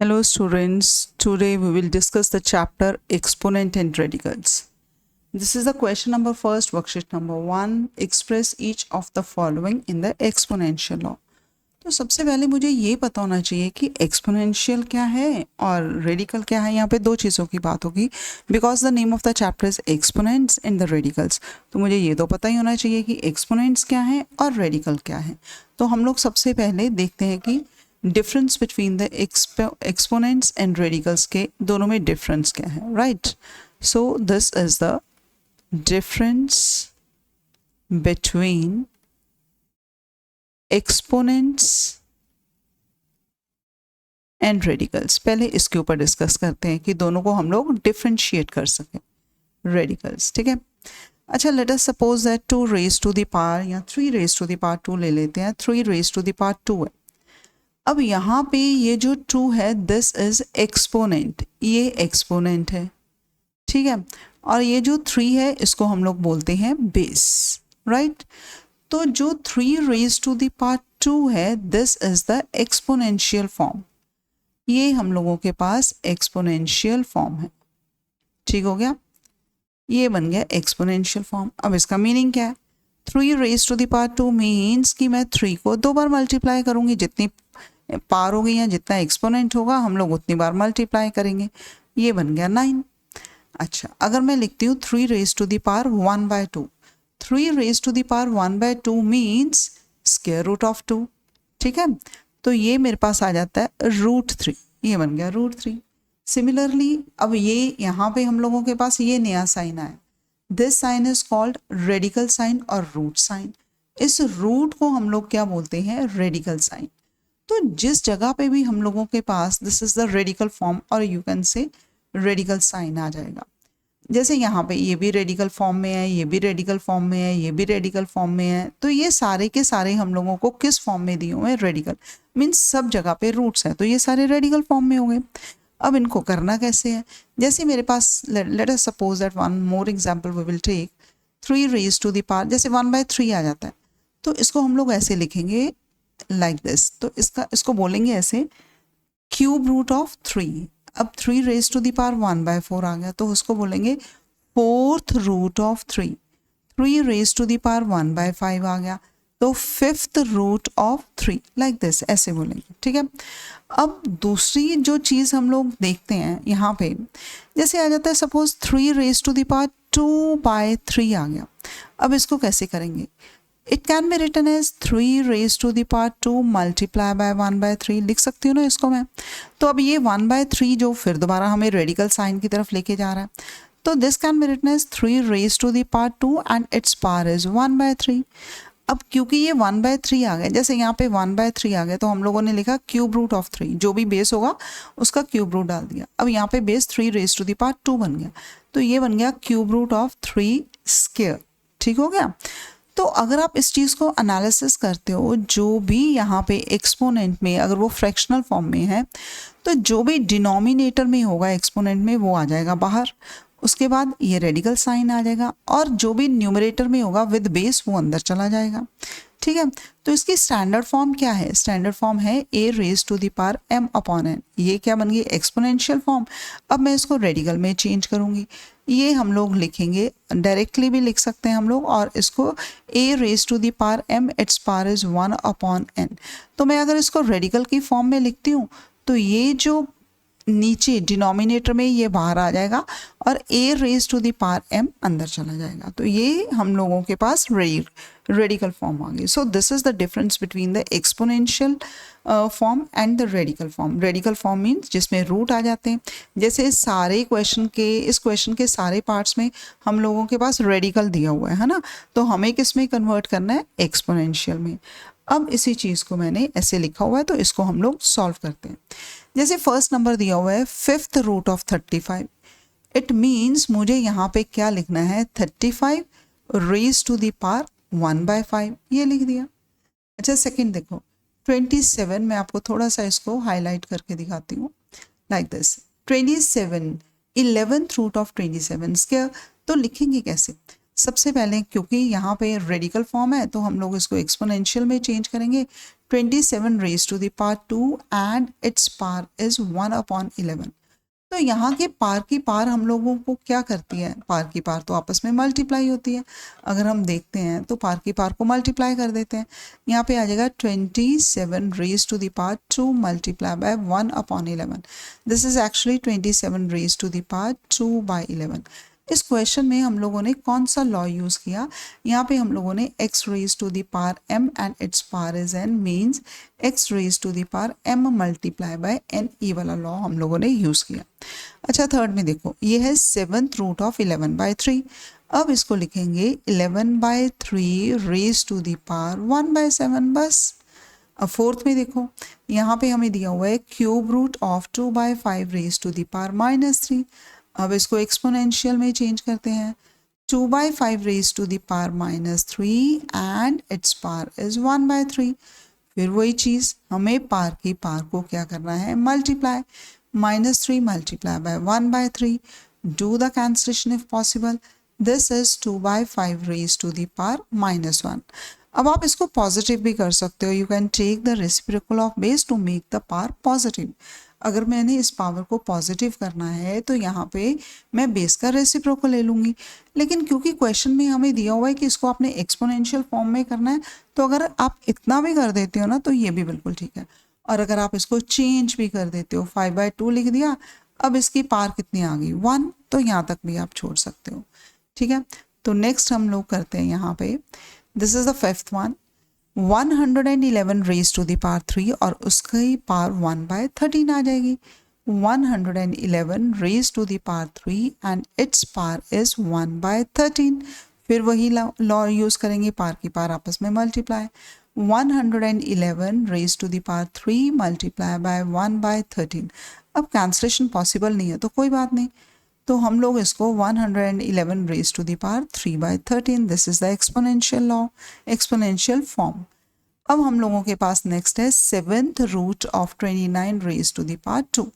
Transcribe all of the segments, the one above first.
Hello students, today we will discuss the chapter exponent and radicals. This is the question number first, worksheet number 1. Express each of the following in the exponential law. तो सबसे पहले मुझे ये पता होना चाहिए कि exponential क्या है और रेडिकल क्या है. यहाँ पे दो चीज़ों की बात होगी because the name of the chapter is exponents and the radicals. तो मुझे ये तो पता ही होना चाहिए कि एक्सपोनेंट्स क्या है और रेडिकल क्या है. तो हम लोग सबसे पहले देखते हैं कि difference between the exponents and radicals के दोनों में डिफरेंस क्या है. Right, so this is the difference between exponents and radicals. पहले इसके ऊपर डिस्कस करते हैं कि दोनों को हम लोग डिफ्रेंशिएट कर सकें. रेडिकल्स, ठीक है. अच्छा, let us suppose that 2 raise to the power या 3 रेज टू द पावर 2 ले लेते हैं. 3 रेज टू द पावर 2 है. अब यहाँ पे ये जो 2 है दिस इज एक्सपोनेंट, ये एक्सपोनेंट है, ठीक है. और ये जो 3 है इसको हम लोग बोलते हैं बेस. राइट, तो जो 3 रेज टू द पावर 2 है this is the exponential form. ये हम लोगों के पास एक्सपोनेंशियल फॉर्म है. ठीक हो गया, ये बन गया एक्सपोनेंशियल फॉर्म. अब इसका मीनिंग क्या है? 3 raise to the power 2 means कि मैं 3 को 2 बार मल्टीप्लाई करूंगी. जितनी पावर होगी या जितना एक्सपोनेंट होगा हम लोग उतनी बार मल्टीप्लाई करेंगे. ये बन गया 9. अच्छा, अगर मैं लिखती हूँ 3 raise to the power 1/2. 3 raise to the power 1/2 means square root of 2. ठीक है, तो ये मेरे पास आ जाता है √3. ये बन गया √3. सिमिलरली अब ये यहाँ पे हम लोगों के पास ये नया साइन आया. This sign is called radical sign और रूट साइन. इस रूट को हम लोग क्या बोलते हैं? Radical sign. तो जिस जगह पे भी हम लोगों के पास this is the radical form और you can say radical sign आ जाएगा. जैसे यहाँ पे ये भी रेडिकल फॉर्म में है, ये भी रेडिकल फॉर्म में है, ये भी रेडिकल फॉर्म में है. तो ये सारे के सारे हम लोगों को किस फॉर्म में दिए हुए हैं? रेडिकल. मीन्स सब जगह पे रूट्स हैं तो ये सारे रेडिकल फॉर्म में हो गए. अब इनको करना कैसे है? जैसे मेरे पास let us suppose that one more example we will take 3 raise to the power, जैसे 1/3 आ जाता है तो इसको हम लोग ऐसे लिखेंगे लाइक दिस. तो इसको बोलेंगे ऐसे क्यूब रूट ऑफ 3. अब 3 रेज टू द पावर 1/4 आ गया तो उसको बोलेंगे 4th root of 3. 3 raise to the power 1/5 आ गया तो 5th root of 3. Like this ऐसे बोलेंगे. ठीक है. अब दूसरी जो चीज़ हम लोग देखते हैं यहाँ पे, जैसे आ जाता है suppose 3 raise to the power 2/3 आ गया. अब इसको कैसे करेंगे? It can be written as 3 raise to the power 2 multiply by 1/3. लिख सकती हूँ ना इसको मैं. तो अब ये 1/3 जो फिर दोबारा हमें रेडिकल साइन की तरफ लेके जा रहा है तो this can be written as 3 raise to the power 2 and it's power is 1/3. अब क्योंकि ये 1/3 आ गया, जैसे यहाँ पे 1/3 आ गया तो हम लोगों ने लिखा क्यूब रूट ऑफ 3. जो भी बेस होगा उसका क्यूब रूट डाल दिया. अब यहाँ पे base 3 raise to the power 2 बन गया तो ये बन गया क्यूब रूट ऑफ 3 स्क्वायर. ठीक हो गया. तो अगर आप इस चीज़ को एनालिसिस करते हो, जो भी यहाँ पे एक्सपोनेंट में अगर वो फ्रैक्शनल फॉर्म में है तो जो भी डिनोमिनेटर में होगा एक्सपोनेंट में वो आ जाएगा बाहर. उसके बाद ये रेडिकल साइन आ जाएगा और जो भी न्यूमरेटर में होगा विद बेस वो अंदर चला जाएगा. ठीक है. तो इसकी स्टैंडर्ड फॉर्म क्या है? स्टैंडर्ड फॉर्म है a raise to the power m/n. ये क्या बन गई? Exponential form. अब मैं इसको रेडिकल में चेंज करूंगी. ये हम लोग लिखेंगे, डायरेक्टली भी लिख सकते हैं हम लोग, और इसको a raise to the power m its power is 1/n. तो मैं अगर इसको रेडिकल की फॉर्म में लिखती हूँ तो ये जो नीचे डिनोमिनेटर में ये बाहर आ जाएगा और a raise to the power m अंदर चला जाएगा. तो ये हम लोगों के पास रेडिकल फॉर्म आ गई. So this is the difference between the exponential form and the radical form. Radical form means जिसमें रूट आ जाते हैं. जैसे इस क्वेश्चन के सारे पार्ट्स में हम लोगों के पास रेडिकल दिया हुआ है ना, तो हमें किस में कन्वर्ट करना है? एक्सपोनेंशियल में. अब इसी चीज़ को मैंने ऐसे लिखा हुआ है तो इसको हम लोग सॉल्व करते हैं. जैसे फर्स्ट नंबर दिया हुआ है 5th root of 35. It means मुझे यहाँ पे क्या लिखना है? 35 रेज टू द पावर 1/5. ये लिख दिया. अच्छा, सेकंड देखो 27. मैं आपको थोड़ा सा इसको हाईलाइट करके दिखाती हूँ like this. 27 11th root of 27 क्या तो लिखेंगे कैसे? सबसे पहले क्योंकि यहाँ पे रेडिकल फॉर्म है तो हम लोग इसको एक्सपोनेंशियल में चेंज करेंगे. 27 raise to the power 2 and it's power is 1/11. तो यहाँ के पार की पार हम लोगों को क्या करती है, पार की पार तो आपस में मल्टीप्लाई होती है. अगर हम देखते हैं तो पार की पार को मल्टीप्लाई कर देते हैं. यहाँ पे आ जाएगा 27 raise to the power 2 multiply by 1/11. This is actually 27 raise to the power 2/11. इस क्वेश्चन में हम लोगों ने कौन सा लॉ यूज़ किया, यहाँ पे हम लोगों ने x raise to the power m and it's power is n means x raise to the power m multiply by n, ये वाला लॉ हम लोगों ने यूज़ किया. अच्छा थर्ड में देखो, ये है 7th रूट ऑफ 11/3. अब इसको लिखेंगे 11/3 रेज टू द पावर 1/7 बस. अब फोर्थ में देखो, यहाँ पे हमें दिया हुआ है cube root of 2/5 raise to the power -3. अब इसको एक्सपोनेंशियल में चेंज करते हैं. 2/5 raise to the power -3 and it's power is 1/3. फिर वही चीज़, हमें पार की पार को क्या करना है, multiply. -3 multiply by 1/3. Do the cancellation if possible. This is 2/5 raise to the power -1. अब आप इसको पॉजिटिव भी कर सकते हो. You can take the reciprocal of base to make the power positive. अगर मैंने इस पावर को पॉजिटिव करना है तो यहाँ पे मैं बेस का रेसिप्रोकल ले लूँगी. लेकिन क्योंकि क्वेश्चन में हमें दिया हुआ है कि इसको आपने एक्सपोनेंशियल फॉर्म में करना है, तो अगर आप इतना भी कर देते हो ना तो ये भी बिल्कुल ठीक है. और अगर आप इसको चेंज भी कर देते हो, 5/2 लिख दिया, अब इसकी पावर कितनी आ गई, 1, तो यहाँ तक भी आप छोड़ सकते हो. ठीक है, तो नेक्स्ट हम लोग करते हैं यहाँ पे, this is the 5th one. 111 raise to the power 3 और उसकी पावर 1/13 आ जाएगी. 111 raise to the power 3 and it's power is 1/13. फिर वही लॉ यूज़ करेंगे, पावर की पावर आपस में multiply. 111 raise to the power 3 multiply by 1/13. अब कैंसलेशन पॉसिबल नहीं है तो कोई बात नहीं, तो हम लोग इसको 111 raise to the power 3/13. This is the exponential law, exponential form. अब हम लोगों के पास नेक्स्ट है 7th root of 29 raise to the power 2.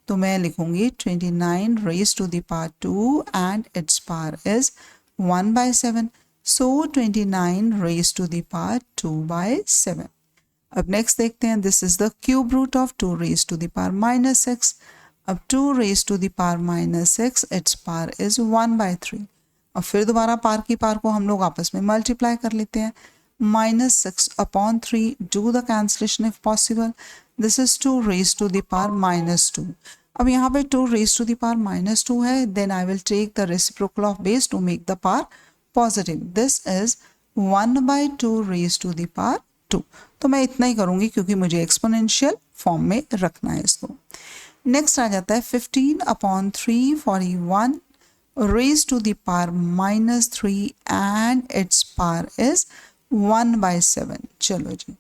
तो मैं लिखूंगी 29 raise to the power 2 and it's power is 1/7. So 29 raise to the power 2/7. अब नेक्स्ट देखते हैं, this is the cube root of 2 raise to the power -6. अब 2 raise to the power -6, it's power is 1/3. और फिर दोबारा पार की पार को हम लोग आपस में मल्टीप्लाई कर लेते हैं. -6/3. Do the cancellation if possible. This is 2 raise to the power -2. अब यहाँ पे 2 रेज टू द पावर -2 है, then I will take the reciprocal of base to make the power positive. This is 1/2 raise to the power 2. तो मैं इतना ही करूँगी क्योंकि मुझे एक्सपोनेंशियल फॉर्म में रखना है इसको. नेक्स्ट आ जाता है 15/3 41 raise to the power -3 and it's power is 1/7. चलो जी,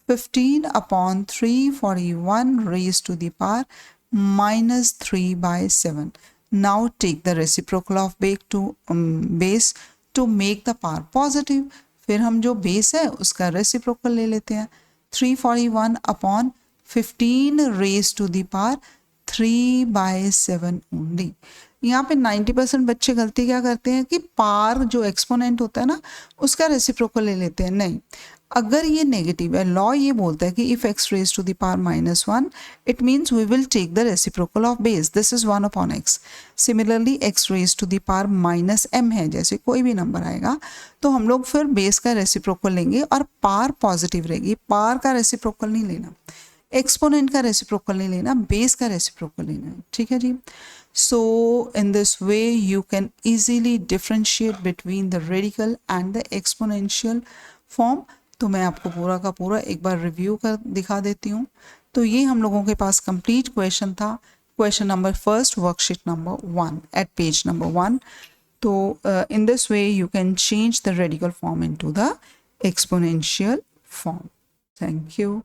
15/3 41 raise to the power -3/7. Now take the reciprocal of base to make the power positive. फिर हम जो बेस है उसका रेसिप्रोकल ले लेते हैं. 341/15 raise to the power 3/7 only. यहाँ पे 90% बच्चे गलती क्या करते हैं कि पार जो एक्सपोनेंट होता है ना उसका रेसिप्रोकल ले लेते हैं. नहीं, अगर ये नेगेटिव है, लॉ ये बोलता है कि if x raise to the power -1 it means we will take the reciprocal of base. This is 1/x. Similarly x raise to the power -m है, जैसे कोई भी नंबर आएगा तो हम लोग फिर बेस का रेसिप्रोकल लेंगे और पार पॉजिटिव रहेगी. पार का रेसिप्रोकल नहीं लेना, एक्सपोनेंट का रेसिप्रोकल नहीं लेना, बेस का रेसिप्रोकल लेना है. ठीक है जी. So in this way you can easily differentiate between the radical and the exponential form. तो मैं आपको पूरा का पूरा एक बार रिव्यू कर दिखा देती हूँ. तो ये हम लोगों के पास कंप्लीट क्वेश्चन था. Question number first, worksheet number 1 at page number 1. तो in this way you can change the radical form into the exponential form. Thank you.